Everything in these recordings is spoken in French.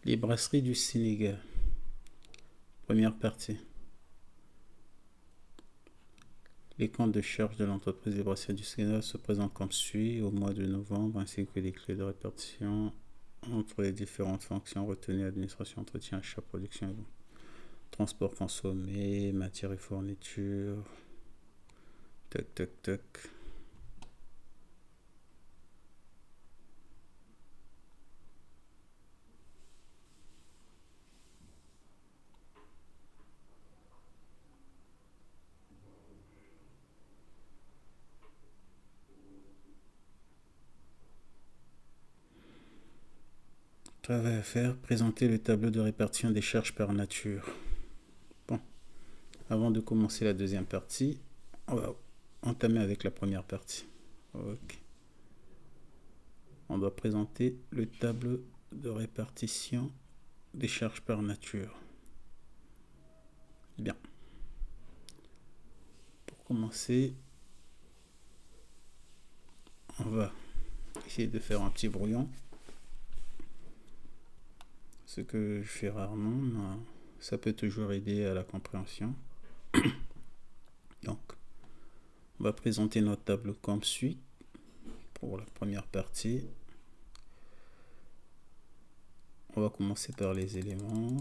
Les brasseries du Sénégal. Première partie. Les comptes de charges de l'entreprise des brasseries du Sénégal se présentent comme suit au mois de novembre, ainsi que les clés de répartition entre les différentes fonctions retenues: administration, entretien, achat, production et vente. Transport consommé, matières et fournitures. Tac, tac, tac. Travail à faire, présenter le tableau de répartition des charges par nature. Bon, avant de commencer la deuxième partie, on va entamer avec la première partie. Ok. On doit présenter le tableau de répartition des charges par nature. Bien. Pour commencer, on va essayer de faire un petit brouillon. Ce que je fais rarement, mais ça peut toujours aider à la compréhension. Donc, on va présenter notre tableau comme suit pour la première partie. On va commencer par les éléments.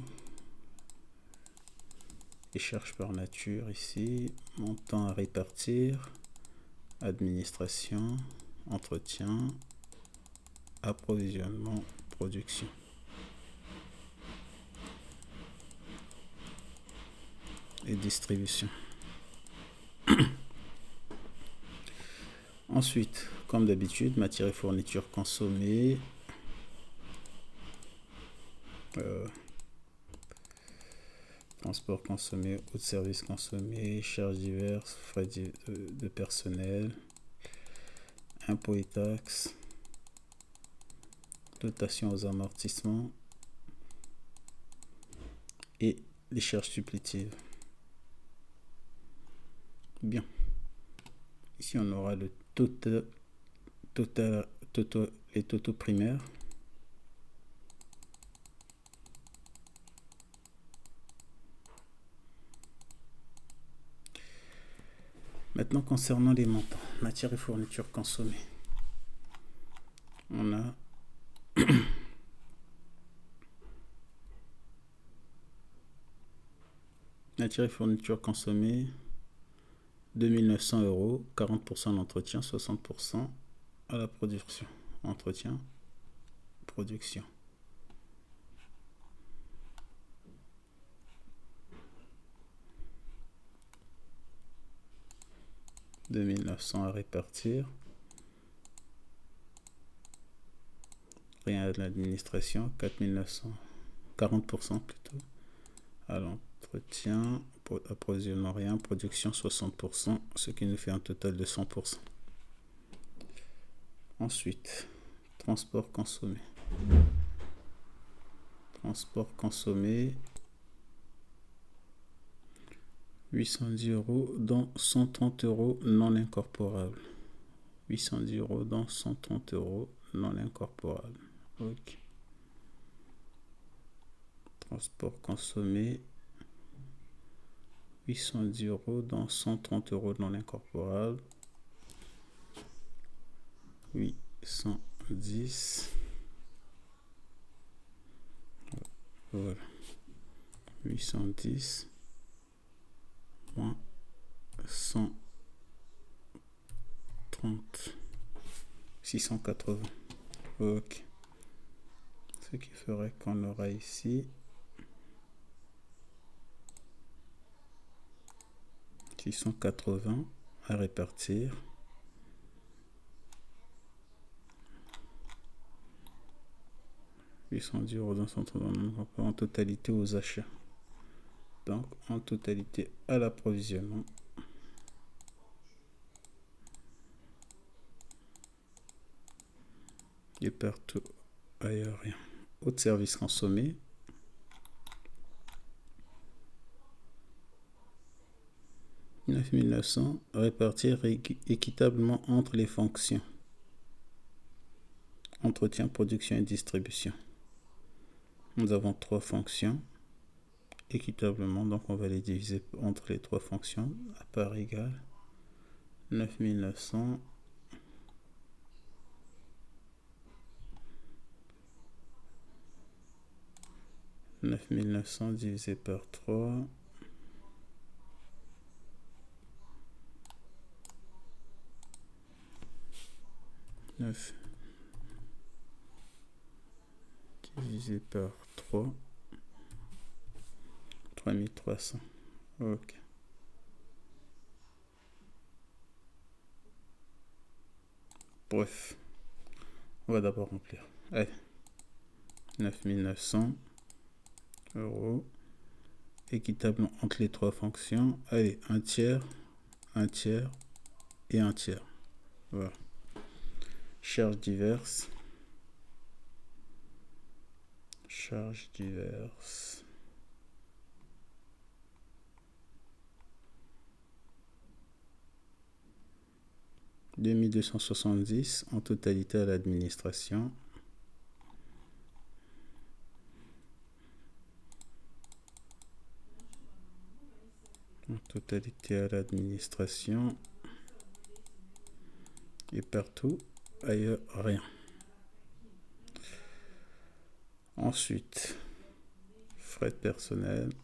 Les charges par nature ici. Montant à répartir. Administration. Entretien. Approvisionnement. Production. Et distribution. Ensuite, comme d'habitude, matières et fournitures consommées. Transport consommé, coûts de service consommés, charges diverses, frais de personnel, impôts et taxes, dotation aux amortissements et les charges supplétives. Bien. Ici, on aura le les totaux primaires. Maintenant, concernant les montants, matières et fournitures consommées, on a matières et fournitures consommées, 2900 €, 40% d'entretien, 60% à la production. Entretien, production. « 2900 à répartir. Rien à l'administration, 4900, 40% plutôt. À l'entretien, approvisionnement rien, production 60%, ce qui nous fait un total de 100%. Ensuite, transport consommé. Transport consommé, 810 €, dont 130 € non incorporables. 810 € dont 130 € non incorporables. Ok. Transport consommé, 810 € dont 130 € non incorporables. 810. Voilà. 810 moins 130. 680. Ok. Ce qui ferait qu'on aura ici 680 à répartir. €, dans son en totalité aux achats. Donc en totalité à l'approvisionnement. Et partout ailleurs rien. Autres services consommés. 9900 répartir équitablement entre les fonctions. Entretien, production et distribution. Nous avons trois fonctions équitablement, donc on va les diviser entre les trois fonctions à part égale. 9900 9900 divisé par 3 9 divisé par 3 3300. Ok. Bref, on va d'abord remplir. Allez, 9900 euros équitablement entre les trois fonctions. Allez, un tiers et un tiers. Voilà. Charges diverses. Charges diverses. « 2270 en totalité à l'administration. En totalité à l'administration. Et partout, ailleurs, rien. Ensuite, frais de personnel. «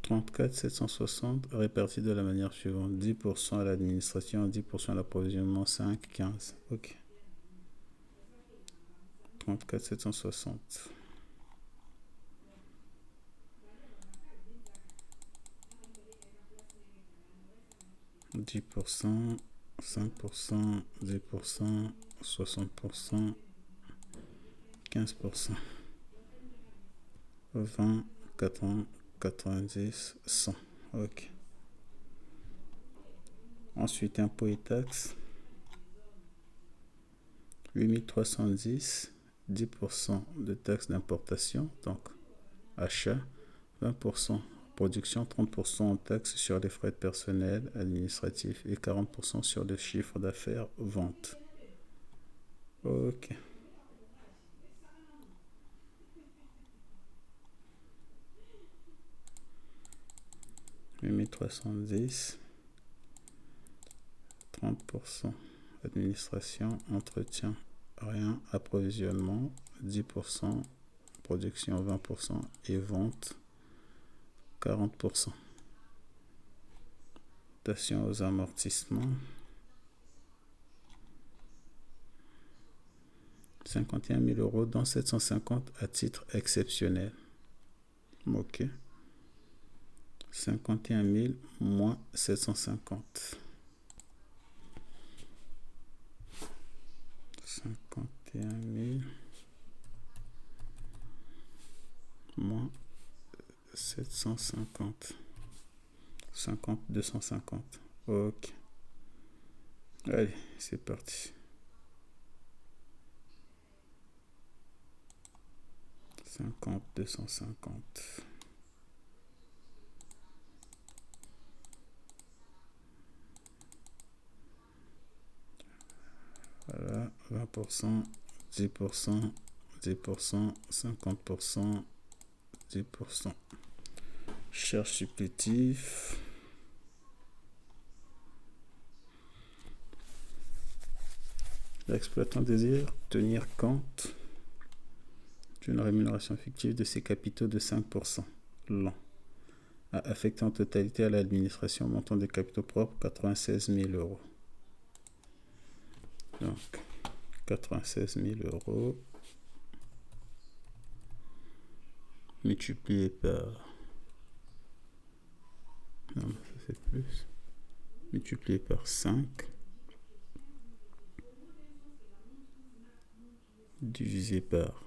34 760 répartis de la manière suivante. 10% à l'administration, 10% à l'approvisionnement, 5, 15. Ok. 34 760. 10%, 5%, 10%, 60%, 15%, 20, 80, 90, 100. Ok. Ensuite, impôts et taxes. 8310, 10% de taxes d'importation, donc achat, 20% production, 30% en taxes sur les frais de personnel administratifs et 40% sur le chiffre d'affaires vente. Ok. « 8310, 30%, administration, entretien, rien, approvisionnement, 10%, production, 20% et vente, 40%. Dotation aux amortissements, 51 000 euros, dont 750 à titre exceptionnel. Ok. 51 000 moins 750. 51 000 moins 750. 50, 250. Ok. Allez, c'est parti. 50, 250. Voilà, 20%, 10%, 10%, 50%, 10%. Charge supplétif. L'exploitant désire tenir compte d'une rémunération fictive de ses capitaux de 5% l'an, à affecter en totalité à l'administration montant des capitaux propres 96 000 euros. Donc, 96 000 euros multiplié par... Non, ça c'est plus. Multiplié par 5. Divisé par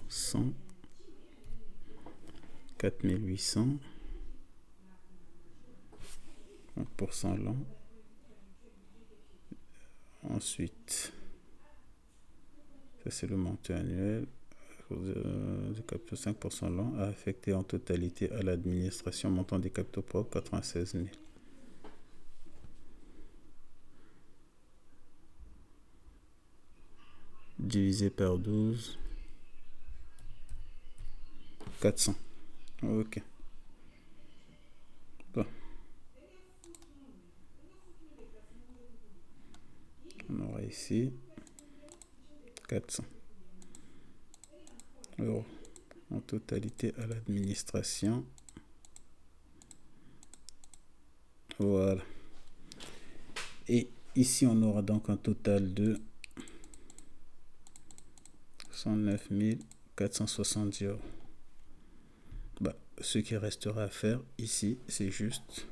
100. 4800. 1% l'an. Ensuite, ça c'est le montant annuel de capitaux 5% l'an à affecter en totalité à l'administration montant des capitaux propres 96 000. divisé par 12, 400. Ok. Bon. On aura ici 400 euros en totalité à l'administration. Voilà. Et ici, on aura donc un total de 109 470 euros. Ce qui restera à faire ici, c'est juste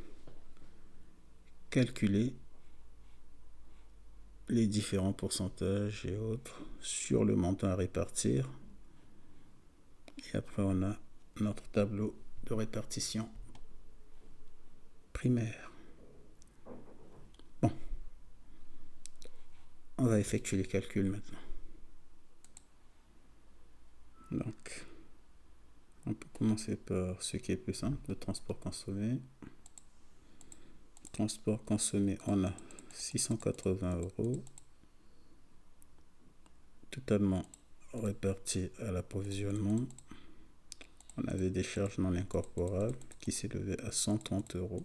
calculer les différents pourcentages et autres sur le montant à répartir. Et après, on a notre tableau de répartition primaire. Bon, on va effectuer les calculs maintenant. Donc, on peut commencer par ce qui est plus simple, le transport consommé. Transport consommé, on a 680 euros, totalement répartis à l'approvisionnement. On avait des charges non incorporables qui s'élevaient à 130 euros.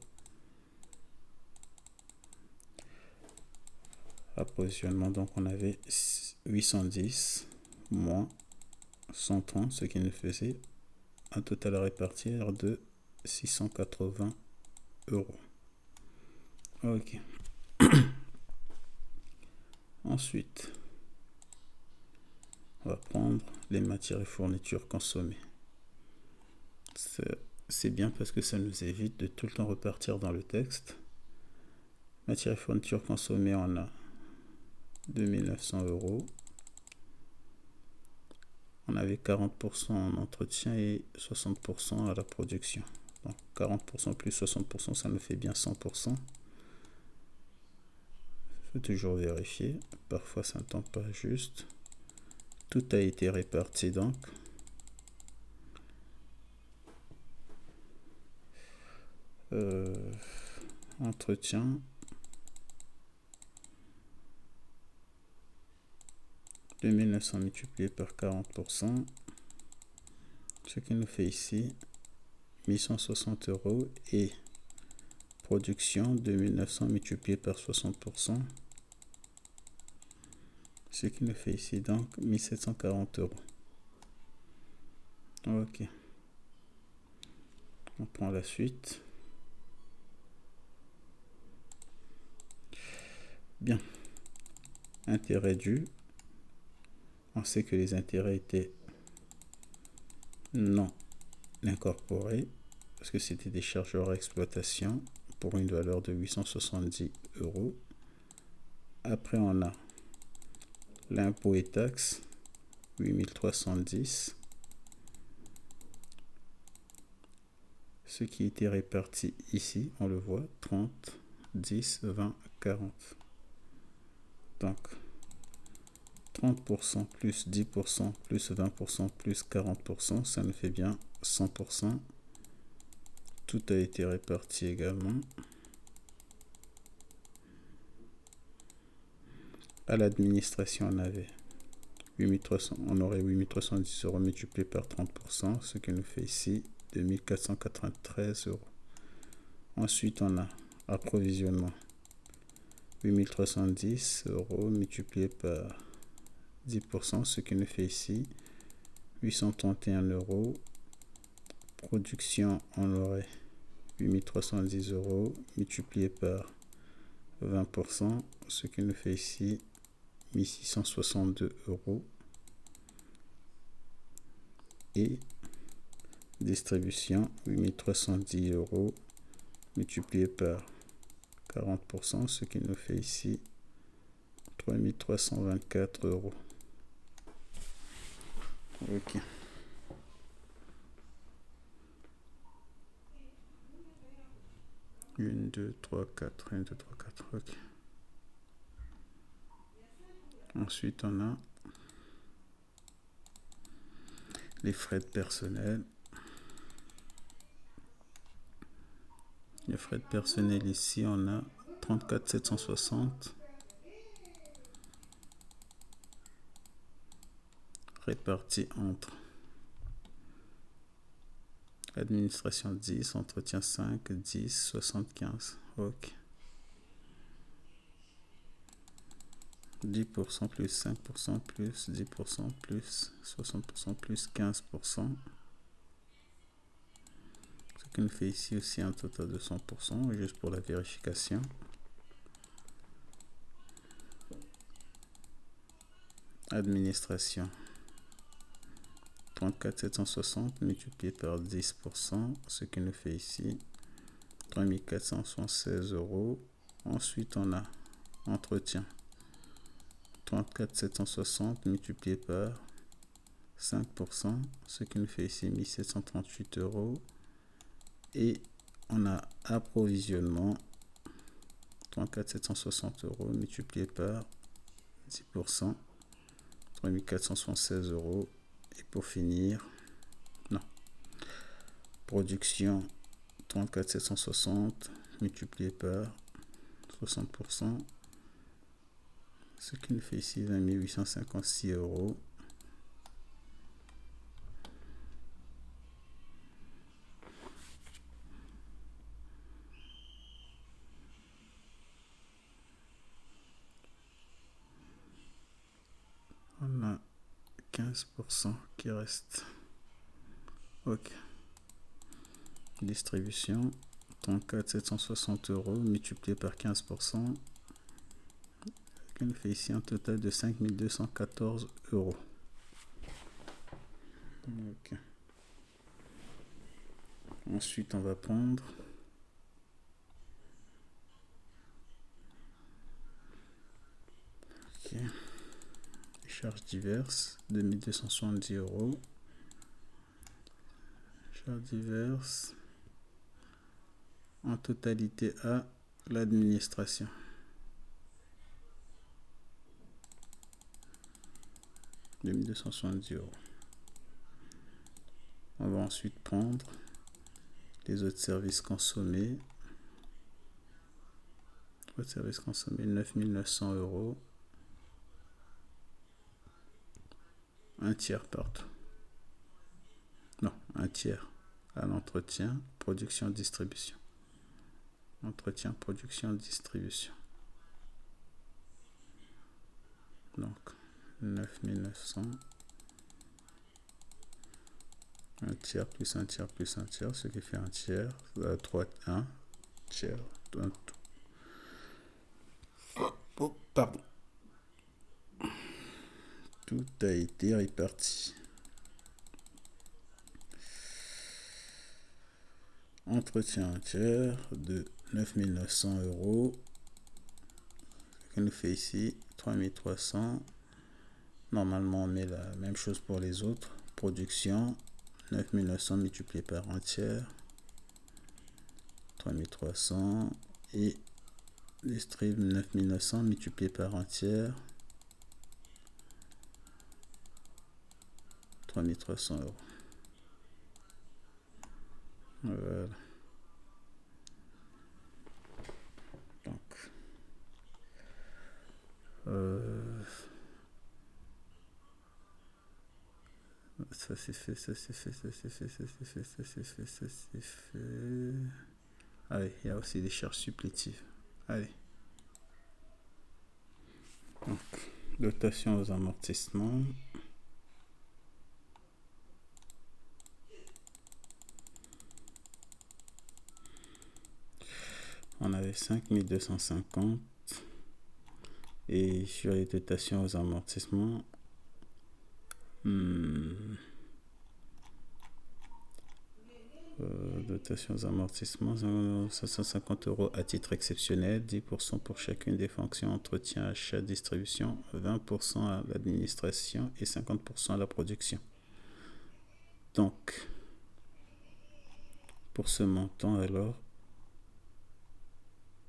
Approvisionnement, donc on avait 810 moins 130, ce qui nous faisait un total à répartir de 680 euros. Ok. Ensuite, on va prendre les matières et fournitures consommées. C'est bien parce que ça nous évite de tout le temps repartir dans le texte. Matières et fournitures consommées, on a 2900 euros. On avait 40% en entretien et 60% à la production. Donc 40% plus 60%, ça nous fait bien 100%. Il faut toujours vérifier. Parfois, ça ne tombe pas juste. Tout a été réparti donc. Entretien. 2900 multiplié par 40%. Ce qui nous fait ici 1160 euros. Et production 2900 multiplié par 60%. Ce qui nous fait ici donc 1740 euros. Ok. On prend la suite. Bien. Intérêt dû. On sait que les intérêts étaient non incorporés parce que c'était des charges hors exploitation pour une valeur de 870 euros. Après, on a l'impôt et taxes, 8310. Ce qui était réparti ici, on le voit, 30, 10, 20, 40. Donc, 30% plus 10% plus 20% plus 40%, ça nous fait bien 100%. Tout a été réparti également. À l'administration, on avait 8300, on aurait 8310 euros multiplié par 30%, ce qui nous fait ici 2493 euros. Ensuite, on a approvisionnement, 8310 euros multiplié par 10%, ce qui nous fait ici 831 euros. Production, on aurait 8310 euros multiplié par 20%, ce qui nous fait ici 1662 euros. Et distribution, 8310 euros multiplié par 40%, ce qui nous fait ici 3324 euros. Ok. Une, deux, trois, quatre. 1, 2, 3, 4. Ok. Ensuite, on a les frais de personnel. Les frais de personnel ici, on a 34 760. répartis entre administration 10, entretien 5, 10, 75. Ok. 10% plus 5% plus 10% plus 60% plus 15%. Ce qui nous fait ici aussi un total de 100%, juste pour la vérification. Administration. 34 760 multiplié par 10%, ce qui nous fait ici 3476 euros. Ensuite, on a entretien. 34 760 multiplié par 5%, ce qui nous fait ici 1738 euros. Et on a approvisionnement. 34 760 euros multiplié par 10%, 3476 euros. Et pour finir, non, production 34 760 multiplié par 60%, ce qui nous fait ici 20 856 euros. On a 15% qui reste. Ok. Distribution 34 760 euros multiplié par 15%, ce qui nous fait ici un total de 5 214 euros. Ok. Ensuite, on va prendre les charges diverses, 2270 euros. Charges diverses en totalité à l'administration. €. On va ensuite prendre les autres services consommés. Autres services consommés, 9 900 euros. Un tiers partout. Non, un tiers à l'entretien, production, distribution. Entretien, production, distribution. Donc, 9 900. Un tiers plus un tiers plus un tiers, ce qui fait un tiers. 3, 1 tiers. Un tout. Oh, pardon. Tout a été réparti. Entretien un tiers de 9 900 euros. Ce qui nous fait ici 3 300. Normalement, on met la même chose pour les autres. Production 9 900 multiplié par un tiers. 3 300. Et distrib 9 900 multiplié par un tiers. 3 300 euros. Voilà. Donc, ça c'est fait, ça c'est fait, ça c'est fait, ça c'est fait, ça c'est fait, ça c'est fait. Allez, il y a aussi des charges supplétives. Allez. Donc, dotation aux amortissements. On avait 5 250. Et sur les dotations aux amortissements, dotation aux amortissements, 550 euros à titre exceptionnel, 10% pour chacune des fonctions entretien, achat, distribution, 20% à l'administration et 50% à la production. Donc, pour ce montant, alors,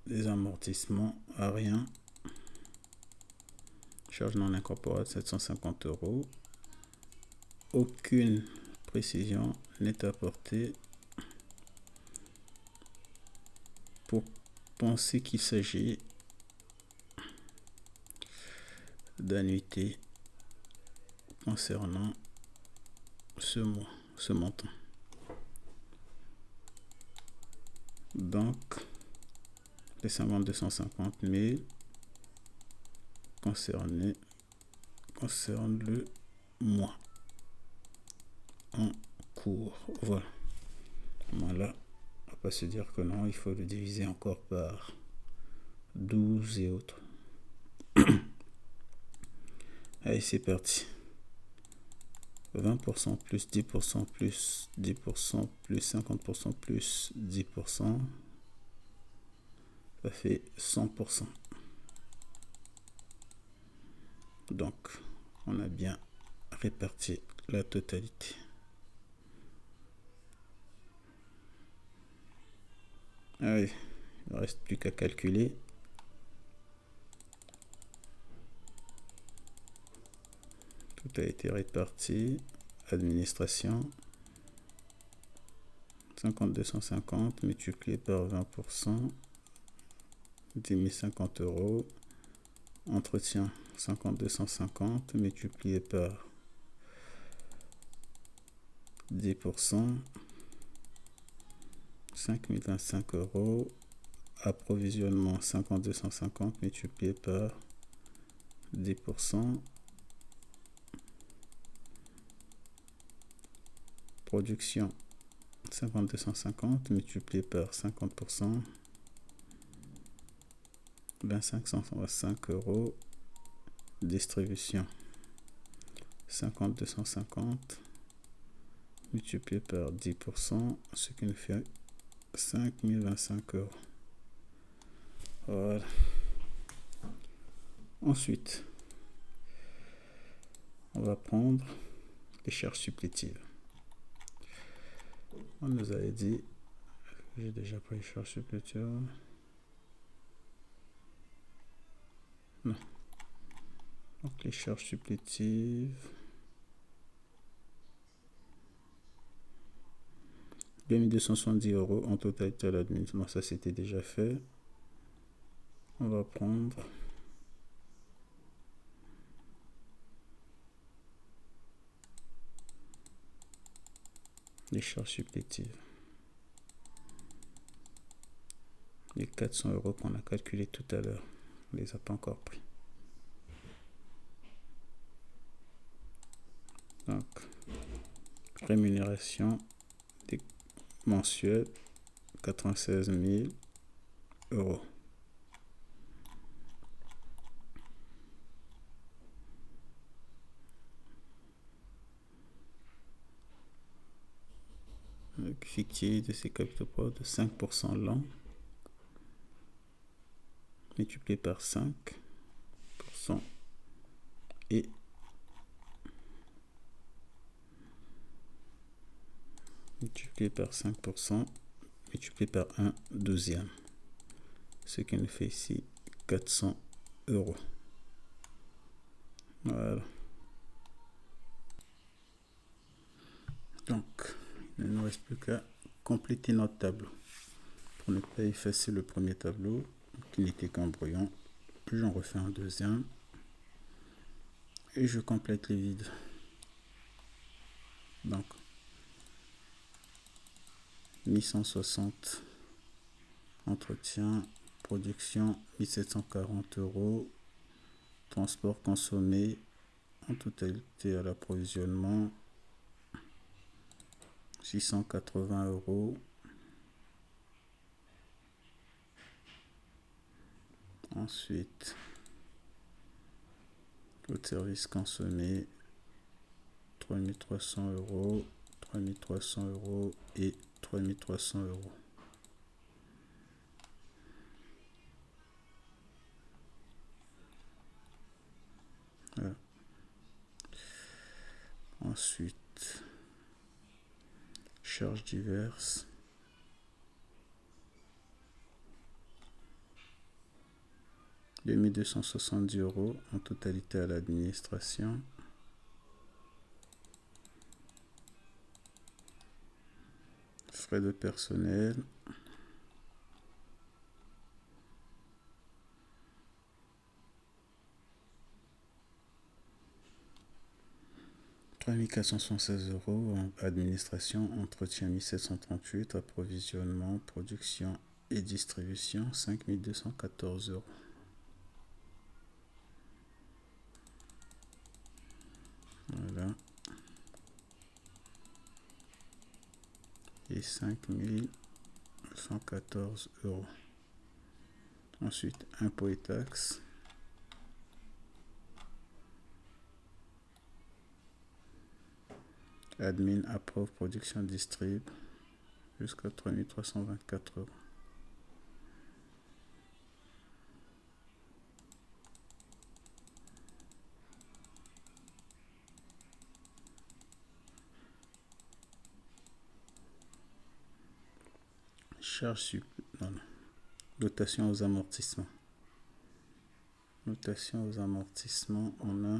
les amortissements à rien. Charge non incorporable 750 euros. Aucune précision n'est apportée pour penser qu'il s'agit d'annuité concernant ce montant. Donc, les 5250 000 concernent le mois en cours. Voilà. Voilà. On va pas se dire que non, il faut le diviser encore par 12 et autres. Allez, c'est parti. 20% plus 10% plus 10% plus 50% plus 10%, ça fait 100%. Donc, on a bien réparti la totalité. Allez, il ne reste plus qu'à calculer. Tout a été réparti. Administration. 5250 multiplié par 20%. 10 050 euros. Entretien 5250 multiplié par 10%. 5025 euros. Approvisionnement 5250 multiplié par 10%. Production 5250 multiplié par 50%. 2505 euros. Distribution 5250 multiplié par 10%, ce qui nous fait 5025 euros. Voilà. Ensuite, on va prendre les charges supplétives. On nous avait dit, j'ai déjà pris les charges supplétives. Non. Donc les charges supplétives. 2270 euros en totalité à l'administration. Ça c'était déjà fait. On va prendre les charges supplétives. Les 400 euros qu'on a calculé tout à l'heure. On les a pas encore pris. Donc, rémunération mensuelle 96 000 euros. Fictif de ces capitaux propres de 5% l'an multiplié par 5% et multiplié par 5% multiplié par 1/12, ce qui nous fait ici 400 euros. Voilà. Donc, il ne nous reste plus qu'à compléter notre tableau. Pour ne pas effacer le premier tableau, qui n'était qu'un brouillon, j'en refais un deuxième et je complète les vides. Donc, 1160 entretien, production 1740 euros, transport consommé en totalité à l'approvisionnement 680 euros. Ensuite, le service consommé 3300 euros, 3300 euros et 3300 euros. Voilà. Ensuite, charges diverses. 2270 euros en totalité à l'administration. Frais de personnel. 3476 euros. Administration, entretien 1738, approvisionnement, production et distribution 5214 euros. Voilà. Et 5114 euros. Ensuite, impôts et taxes. Admin approuve production distrib jusqu'à 3324 euros. Charge dotation aux amortissements. Notation aux amortissements, on a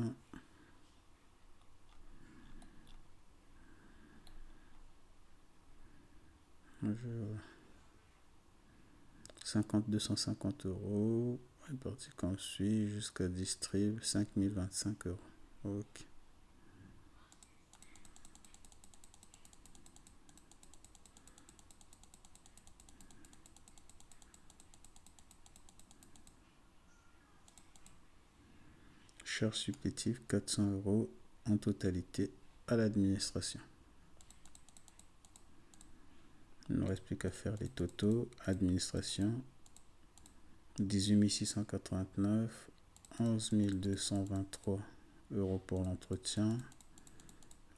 250 euros, réparti comme suit, jusqu'à distrib 5025 euros. Ok. Charge supplétive 400 euros en totalité à l'administration. Il ne reste plus qu'à faire les totaux. Administration 18 689, 11 223 euros pour l'entretien,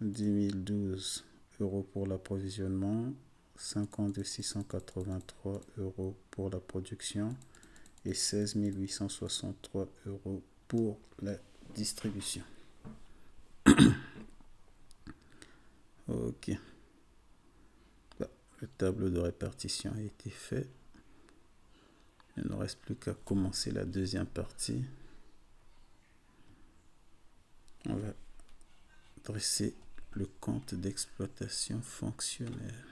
10 012 euros pour l'approvisionnement, 52 683 euros pour la production et 16 863 euros pour la distribution. Ok. Le tableau de répartition a été fait. Il ne reste plus qu'à commencer la deuxième partie. On va dresser le compte d'exploitation fonctionnel.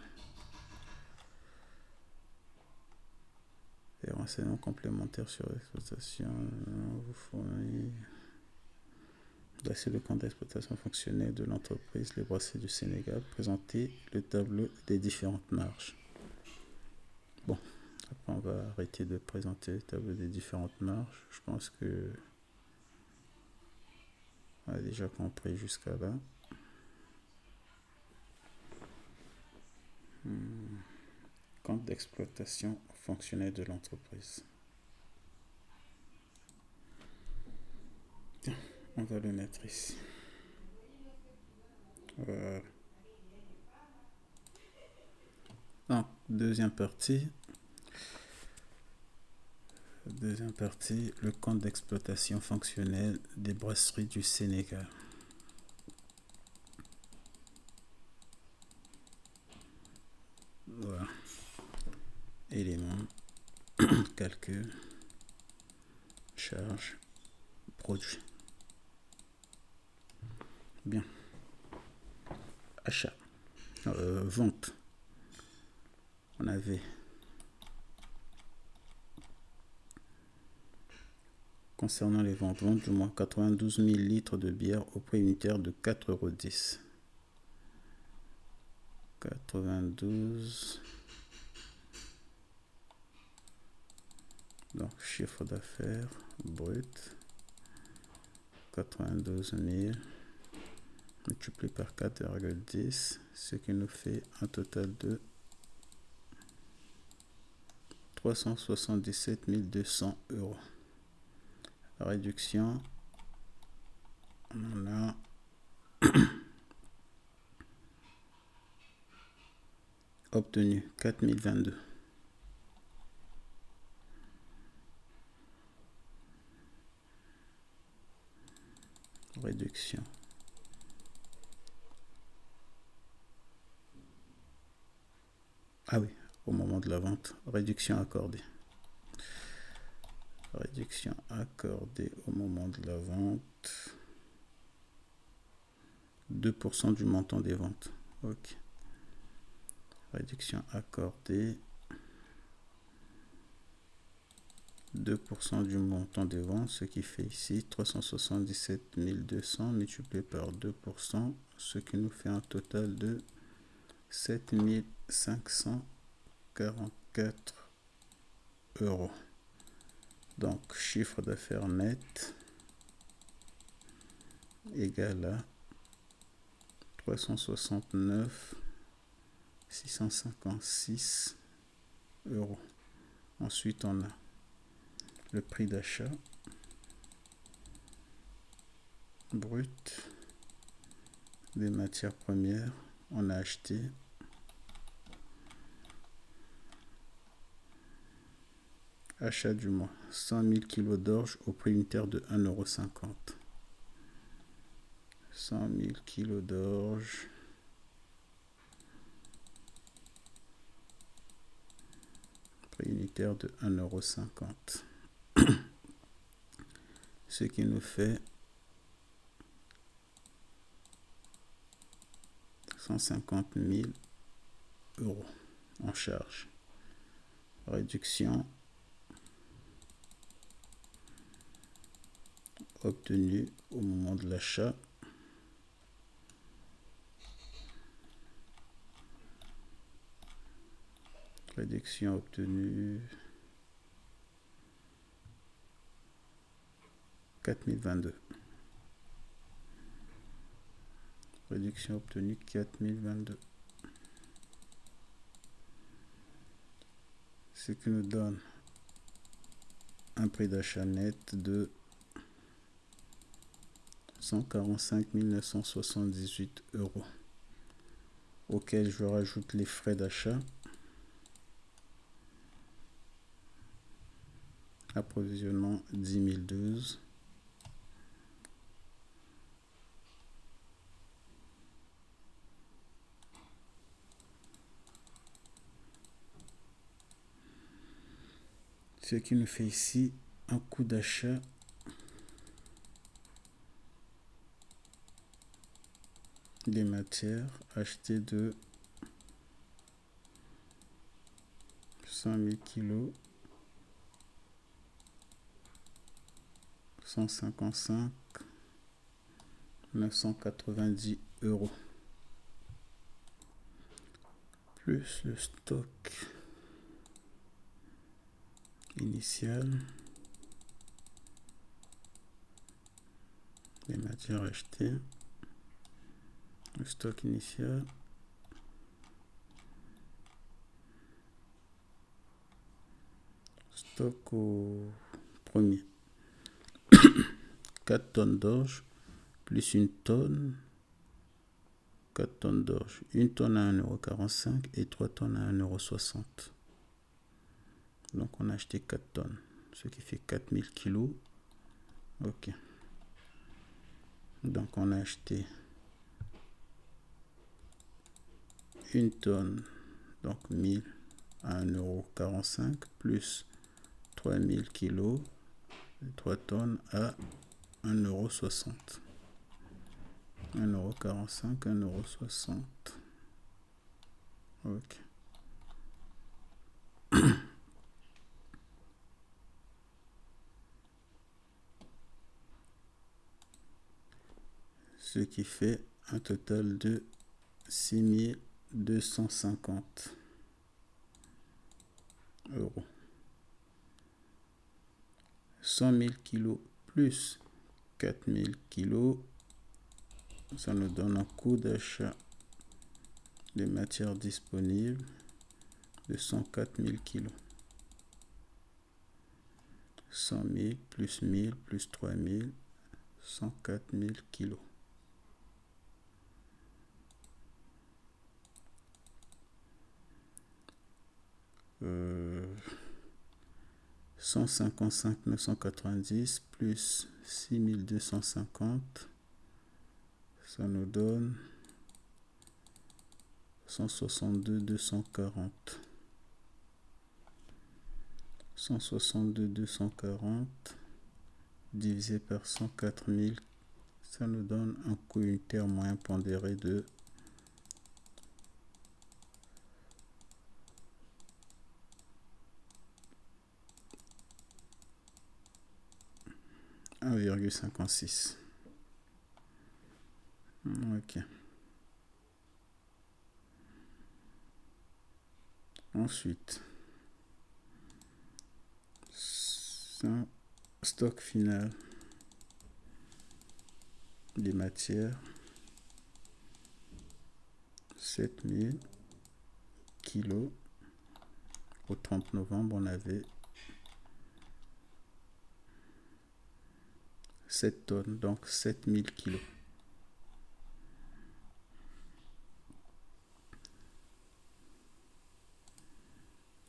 Les renseignements complémentaires sur l'exploitation vous fournit. Dresser le compte d'exploitation fonctionnelle de l'entreprise Les Brasseries du Sénégal. Présenter le tableau des différentes marges. Bon, après on va arrêter de présenter le tableau des différentes marges. Je pense que on a déjà compris jusqu'à là. Compte d'exploitation fonctionnelle de l'entreprise. On va le mettre ici. Voilà. Donc, deuxième partie, le compte d'exploitation fonctionnelle des brasseries du Sénégal. Voilà. Éléments, calcul, charge, produit. Bien. Achat. Vente. On avait concernant les ventes du mois 92 000 litres de bière au prix unitaire de 4,10 €. 92. Donc chiffre d'affaires brut 92 000 multiplié par 4,10, ce qui nous fait un total de 377 200 euros. La réduction, on a obtenu 4022. Réduction. Ah oui, au moment de la vente, réduction accordée. Réduction accordée au moment de la vente. 2% du montant des ventes. Ok. Réduction accordée. 2% du montant des ventes, ce qui fait ici 377 200 multiplié par 2%, ce qui nous fait un total de 7 544 euros. Donc, chiffre d'affaires net égal à 369 656 euros. Ensuite, on a le prix d'achat brut des matières premières. On a acheté achat du mois 100 000 kg d'orge au prix unitaire de 1,50 €. 100 000 kg d'orge prix unitaire de 1,50 €. Ce qui nous fait 150 000 euros en charge. Réduction obtenue au moment de l'achat. Réduction obtenue 4022. Réduction obtenue 4022. Ce qui nous donne un prix d'achat net de 145 978 euros, auquel je rajoute les frais d'achat, approvisionnement 10 012, ce qui nous fait ici un coût d'achat des matières achetées de 100 000 kg, 155 990 euros, plus le stock initial des matières achetées. Le stock initial stock au premier 4 tonnes d'orge plus une tonne, 4 tonnes d'orge, une tonne à 1,45 € et 3 tonnes à 1,60 €. Donc on a acheté 4 tonnes, ce qui fait 4000 kg. Ok. Donc on a acheté une tonne, donc 1000 à 1,45 € plus 3000 kg, 3 tonnes à 1,60 €. 1,45 €, 1,60 €. Ok. Ce qui fait un total de 6 250 euros. 100 000 kg plus 4000 kg, ça nous donne un coût d'achat des matières disponibles de 104 000 kg. 100 000 plus 1000 plus 3000, 104 000 kg. 155 990 plus 6250, ça nous donne 162 240. 162 240 divisé par 104 000, ça nous donne un coût unitaire moyen pondéré de 1,56. Ok. Ensuite, stock final des matières, 7000 kilos. Au 30 novembre, on avait 7 tonnes, donc 7000 kilos.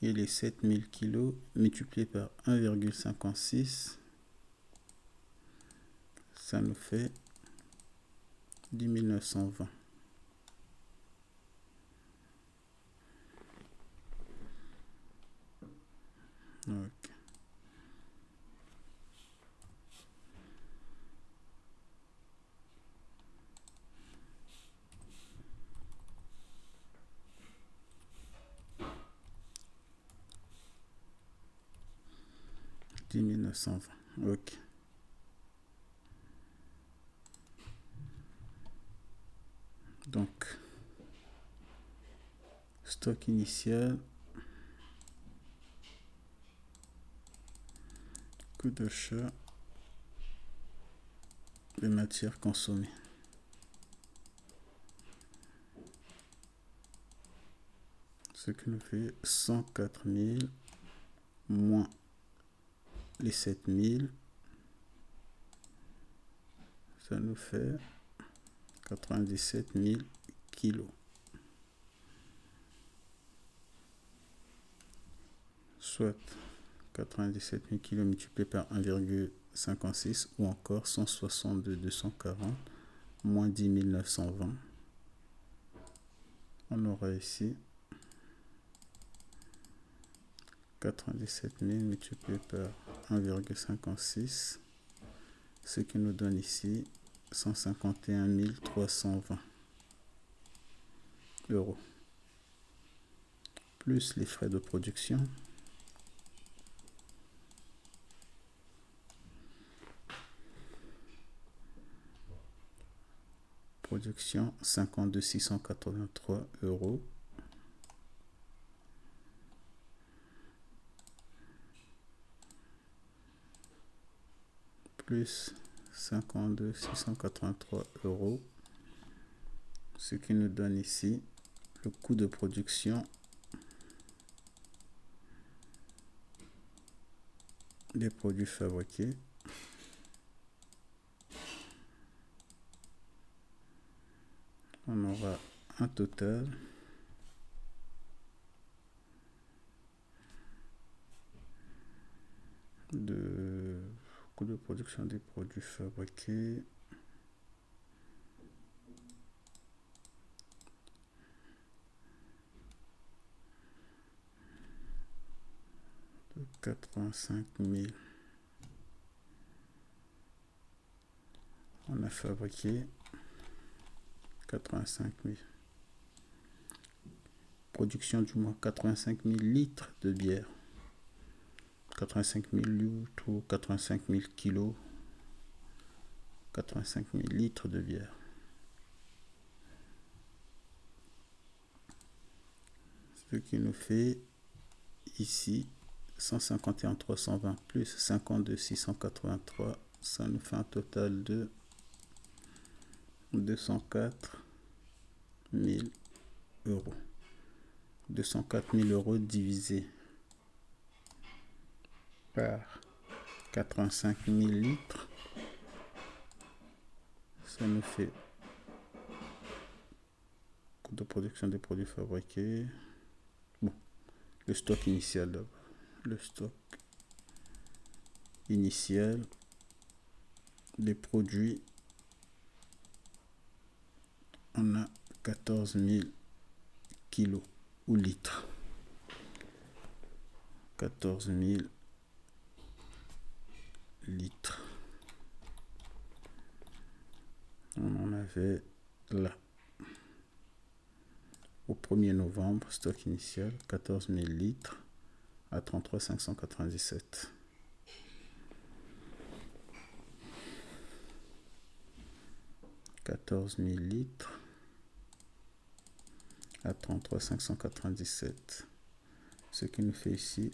Et les 7000 kilos multipliés par 1,56, ça nous fait 10 920. Ok. $10 920. Ok. Donc, stock initial, coût d'achat, les matières consommées. Ce qui nous fait 104 000 moins les 7000. Ça nous fait 97 000 kilos. Soit 97 000 kilos multiplié par 1,56 ou encore 162 240 moins 10 920. On aura ici 97 000 multiplié par 1,56, ce qui nous donne ici 151 320 euros. Plus les frais de production. Production 52 683 euros. Plus 52 683 euros. Ce qui nous donne ici le coût de production des produits fabriqués. On aura un total de coût de production des produits fabriqués de 85 000. On a fabriqué 85 000. Production du moins 85 000 litres de bière. 85 000 litres ou 85 000 kilos. 85 000 litres de bière. Ce qui nous fait ici 151 320 plus 52 683. Ça nous fait un total de 204 000 euros. 204 000 euros divisé par 85 000 litres. Ça nous fait coût de production des produits fabriqués. Bon, le stock initial d'abord. Le stock initial des produits, on a 14 000 kilos ou litres. 14 000 litres. On en avait là. Au 1er novembre, stock initial, 14 000 litres à 33 597. 14 000 litres à 33 597. Ce qui nous fait ici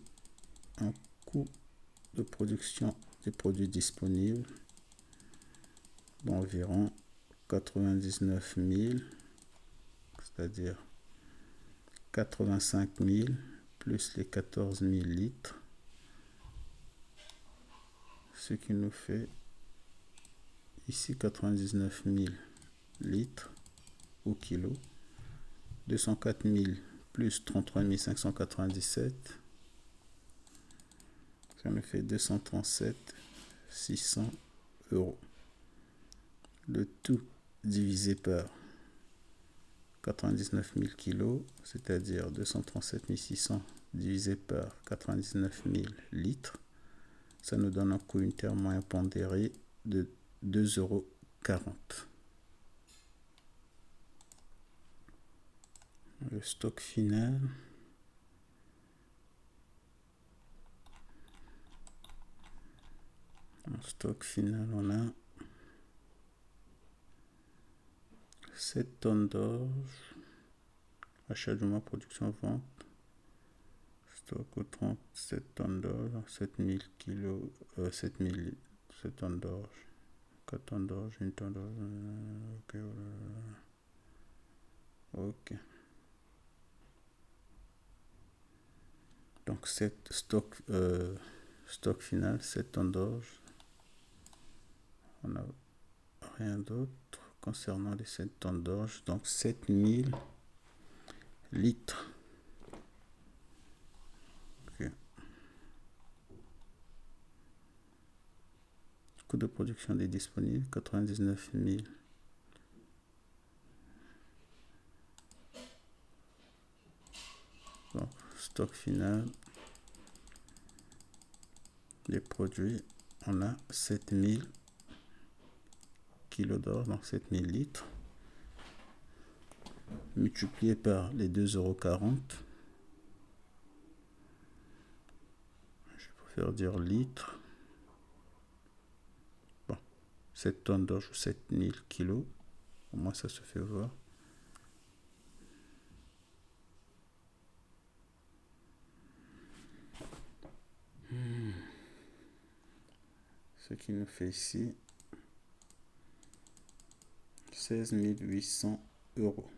un coût de production des produits disponibles d'environ 99 000, c'est-à-dire 85 000 plus les 14 000 litres, ce qui nous fait ici 99 000 litres au kilo, 204 000 plus 33 597, ça nous fait 237 600 euros. Le tout divisé par 99 000 kilos, c'est-à-dire 237 600 divisé par 99 000 litres, ça nous donne un coût unitaire moyen pondéré de 2,40 euros. Le stock final. En stock final, on a 7 tonnes d'orge. Achat du mois, production, vente. Stock au 37 tonnes d'orge, 7000 kilos, 7000 7 tonnes d'orge, 4 tonnes d'orge, 1 tonne d'orge. Ok. Donc, stock final, 7 tonnes d'orge. On n'a rien d'autre concernant les 7 tonnes d'orge. Donc, 7000 litres. Okay. Coût de production des disponibles, 99 000. Donc, stock final des produits, on a 7000 kilos d'or, donc 7000 litres, multiplié par les 2,40 €. Je préfère dire litres. Bon, 7 tonnes d'orge, 7000 kilos. Au moins, ça se fait voir. Ce qui nous fait ici 16 800 euros.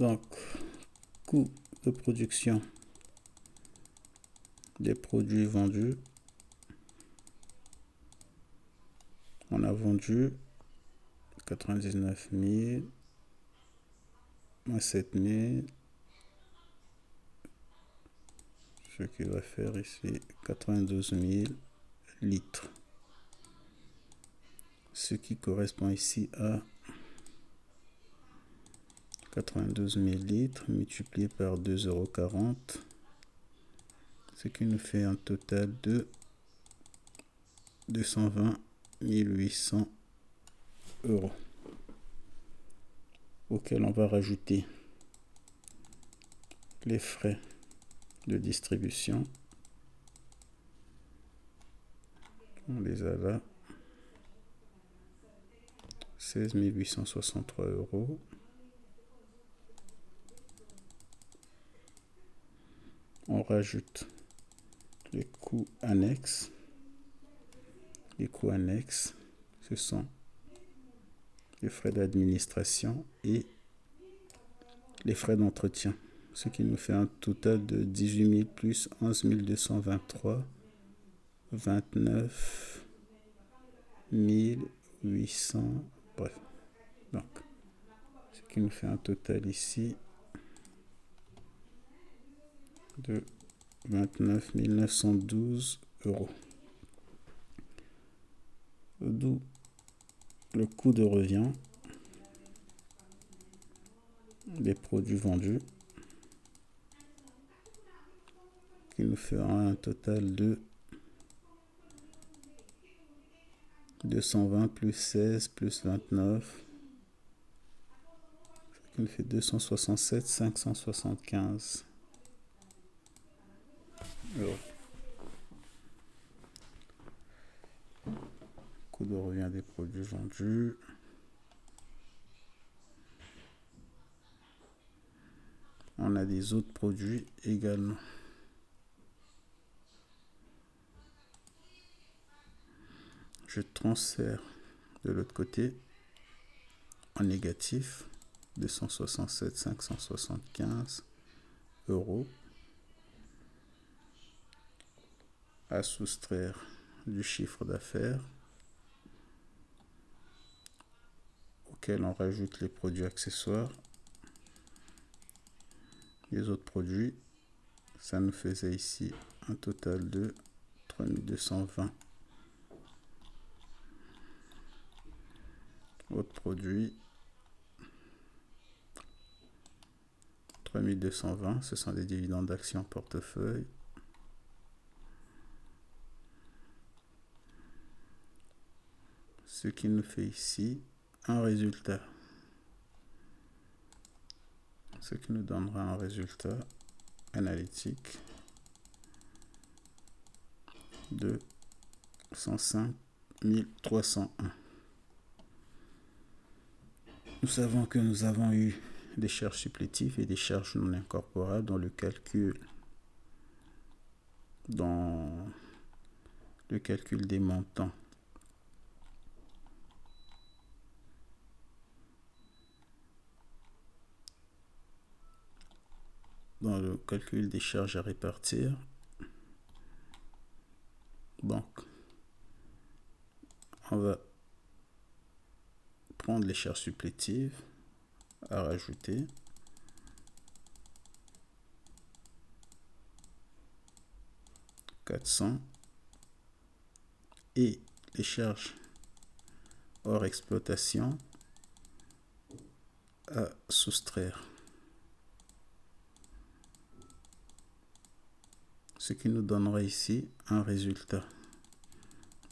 Donc, coût de production des produits vendus. On a vendu 99 000 moins 7 000, ce qui va faire ici 92 000 litres. Ce qui correspond ici à 92 000 litres multiplié par 2,40 €, ce qui nous fait un total de 220 800 euros, auquel on va rajouter les frais de distribution. On les a là, 16 863 euros. On rajoute les coûts annexes. Les coûts annexes, ce sont les frais d'administration et les frais d'entretien, ce qui nous fait un total de 18 000 plus 11 223, 29 800, bref. Donc, ce qui nous fait un total ici de 29 912 euros. D'où le coût de revient des produits vendus, qui nous fera un total de 220 plus 16 plus 29, ce qui nous fait 267 575 euros. des produits vendus. On a des autres produits également. Je transfère de l'autre côté en négatif 267 575 euros à soustraire du chiffre d'affaires auquel on rajoute les produits accessoires. Les autres produits, ça nous faisait ici un total de 3220. Autres produits, 3220, ce sont des dividendes d'actions portefeuille. Ce qui nous fait ici un résultat. Ce qui nous donnera un résultat analytique de 105 301. Nous savons que nous avons eu des charges supplétives et des charges non incorporables dans le calcul des montants. Dans le calcul des charges à répartir. Donc, on va prendre les charges supplétives à rajouter. $400 et les charges hors exploitation à soustraire. Ce qui nous donnera ici un résultat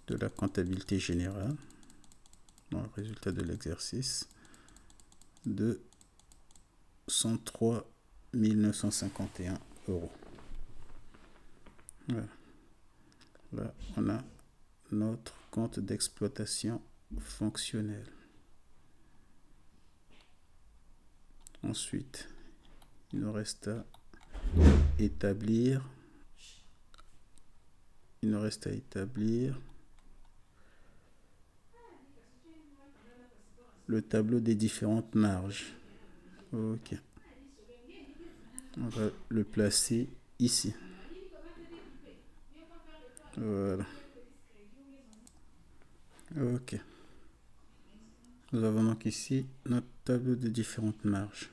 de la comptabilité générale, dans le résultat de l'exercice, de 103 951 euros. Voilà. Là, on a notre compte d'exploitation fonctionnel. Ensuite, il nous reste à établir le tableau des différentes marges. Ok. On va le placer ici. Voilà. Ok. Nous avons donc ici notre tableau des différentes marges.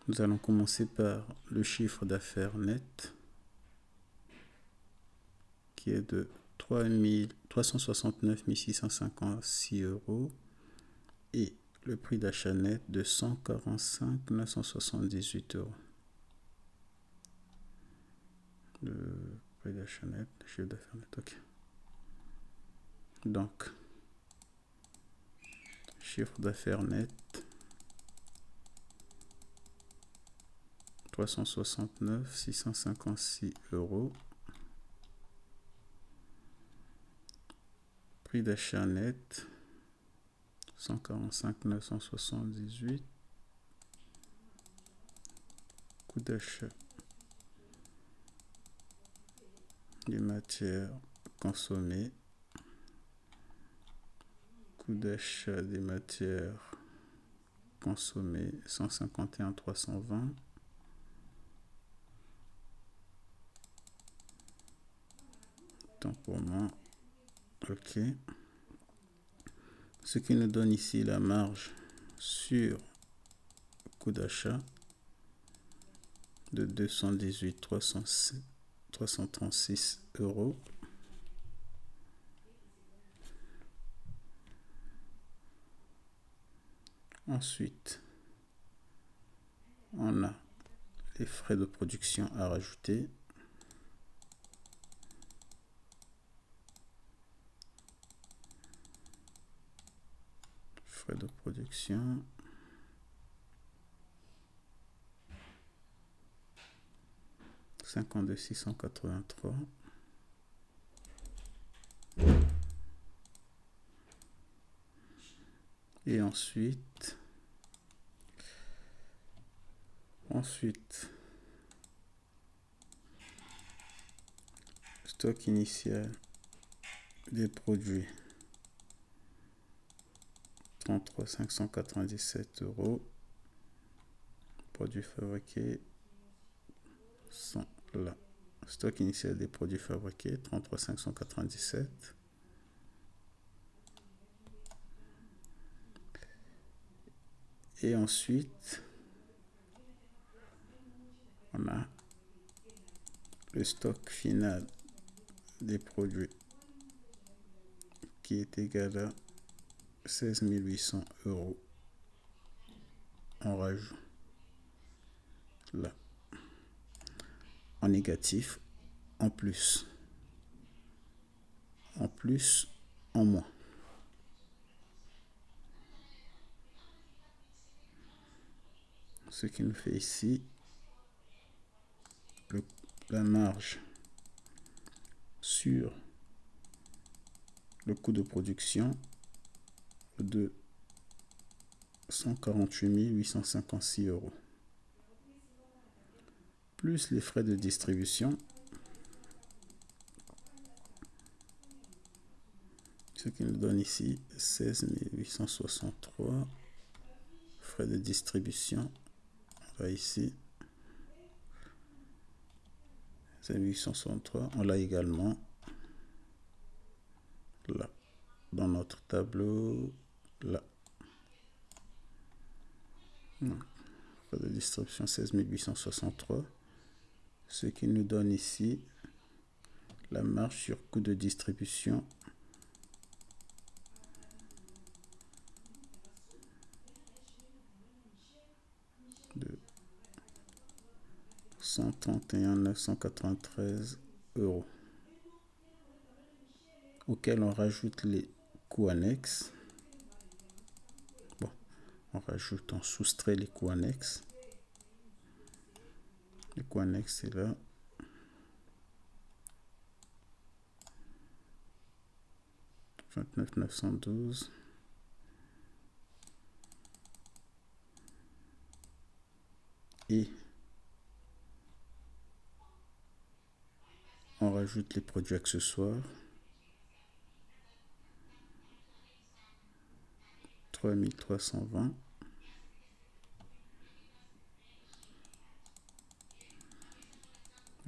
Nous allons commencer par le chiffre d'affaires net, qui est de 369 656 euros, et le prix d'achat net de 145 978 euros. Le prix d'achat net, chiffre d'affaires net, ok. Donc, chiffre d'affaires net, 369 656 euros. Prix d'achat net, 145 978. Coût d'achat des matières consommées. Coût d'achat des matières consommées, 151 320. Temps pour moi. Ok. Ce qui nous donne ici la marge sur coût d'achat de 218 336 euros. Ensuite, on a les frais de production à rajouter. Frais de production. $52 683. Et ensuite, stock initial des produits, 33 597 €. Produits fabriqués sont là. Stock initial des produits fabriqués, 33 597. Et ensuite, on a le stock final des produits qui est égal à 16 800 €. On rajoute là, en négatif, en plus, en moins. Ce qui nous fait ici la marge sur le coût de production de 148 856 €, plus les frais de distribution, ce qui nous donne ici 16 863. Frais de distribution, on va ici, 16 863, on l'a également là, dans notre tableau, là. Frais de distribution 16 863, ce qui nous donne ici la marge sur coût de distribution de 131 993 €, auquel on rajoute les coûts annexes. Bon, on soustrait les coûts annexes. Les coûts annexes, c'est là. « 29 912 ». Et on rajoute les produits accessoires, 3 320.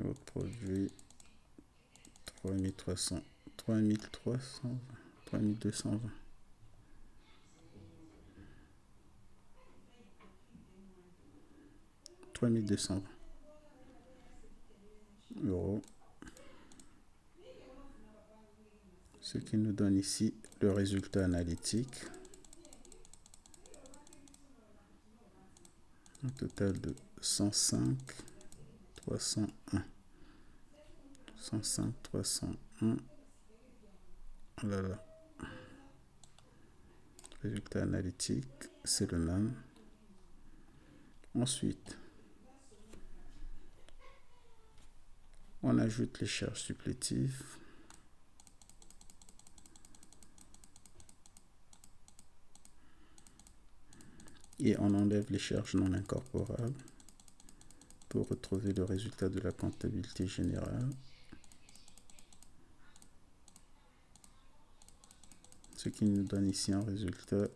Autre produit, 3300, 3320, 3220. €, ce qui nous donne ici le résultat analytique, un total de 105 301. 105 301. Voilà. Résultat analytique, c'est le même. Ensuite, on ajoute les charges supplétives. Et on enlève les charges non incorporables pour retrouver le résultat de la comptabilité générale. Ce qui nous donne ici un résultat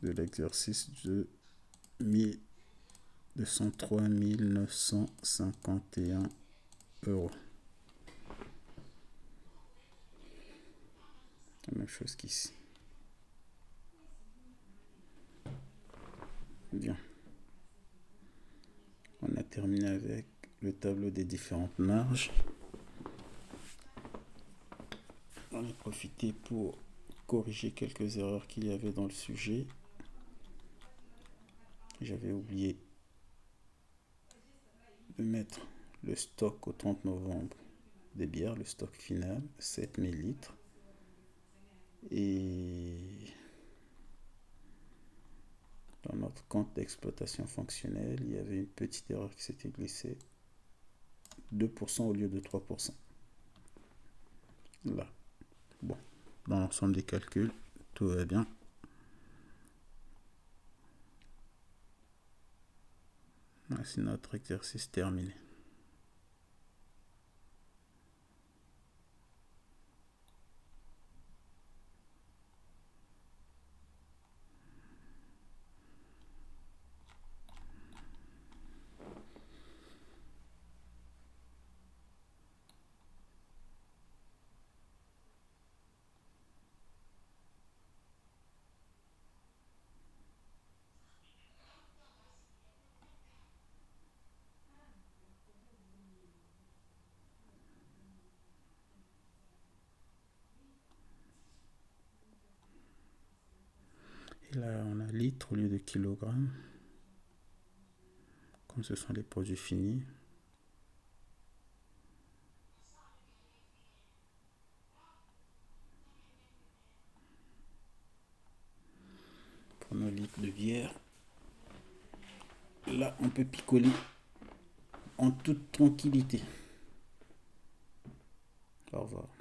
de l'exercice de 203 951 €. La même chose qu'ici. Bien. On a terminé avec le tableau des différentes marges. On a profité pour corriger quelques erreurs qu'il y avait dans le sujet. J'avais oublié de mettre le stock au 30 novembre des bières, le stock final, 7000 litres. Et dans notre compte d'exploitation fonctionnelle, il y avait une petite erreur qui s'était glissée. 2% au lieu de 3%. Là. Bon, dans l'ensemble des calculs, tout va bien. C'est notre exercice terminé. Et là, on a litres au lieu de kilogrammes. Comme ce sont les produits finis. Pour nos litres de bière. Là, on peut picoler en toute tranquillité. Au revoir.